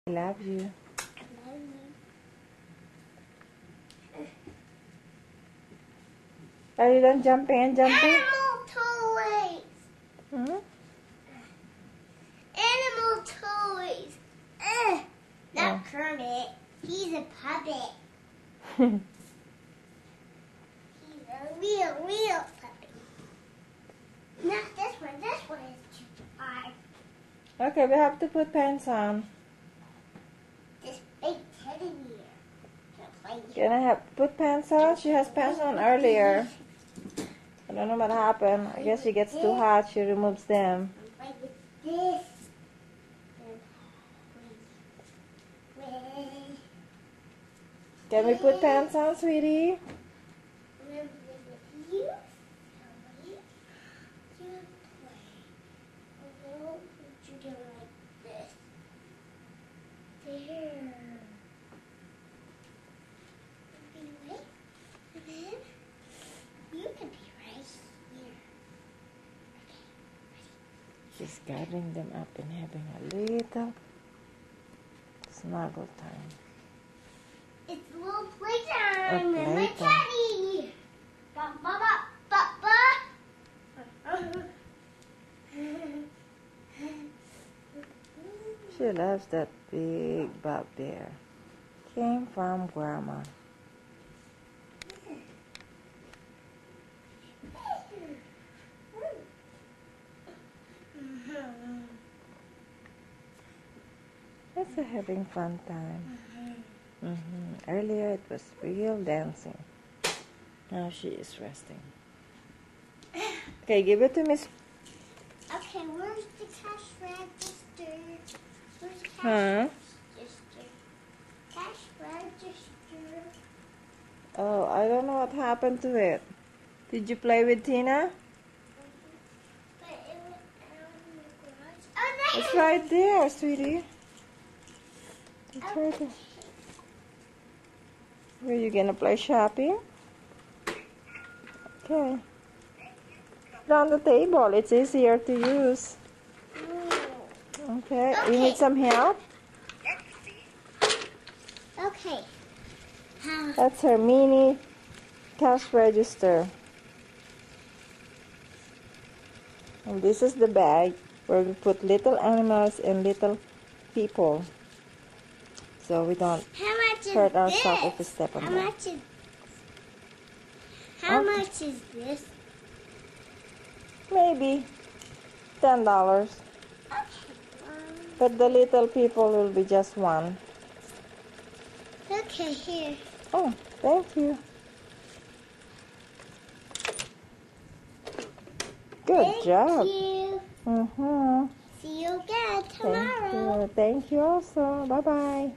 I love you. I love you. Are you done jumping and jumping? Animal toys. Hmm? Animal toys. Not Kermit. He's a puppet. He's a real puppet. Not this one. This one is too hard. Okay, we have to put pants on. This big teddy bear. Gonna play. Can I have put pants on? She has pants on earlier. I don't know what happened. I guess she gets too hot. She removes them. Play with this. Can we put pants on, sweetie? She's gathering them up and having a little snuggle time. It's a little playtime with my playtime. teddy. Ba ba ba ba ba. She loves that big Bob Bear. Came from Grandma. It's a having fun time. Earlier it was real dancing. Now she is resting. Okay, give it to Miss. Okay, where's the cash register? Where's the cash Huh? register? Cash register. Oh, I don't know what happened to it. Did you play with Tina? But it went out in the garage. Oh, there! It's right there, sweetie. It's right there. Were you gonna play shopping? Okay. Put it on the table. It's easier to use. Okay. You need some help? Okay. That's her mini cash register. And this is the bag where we put little animals and little people. So we don't How much is hurt this? ourselves if we step on How them. much is How Okay. much is this? Maybe $10. Okay. But the little people will be just one. Okay, here. Oh, thank you. Good Thank job. you. Mm-hmm. See you again tomorrow. Thank you. Thank you also. Bye-bye.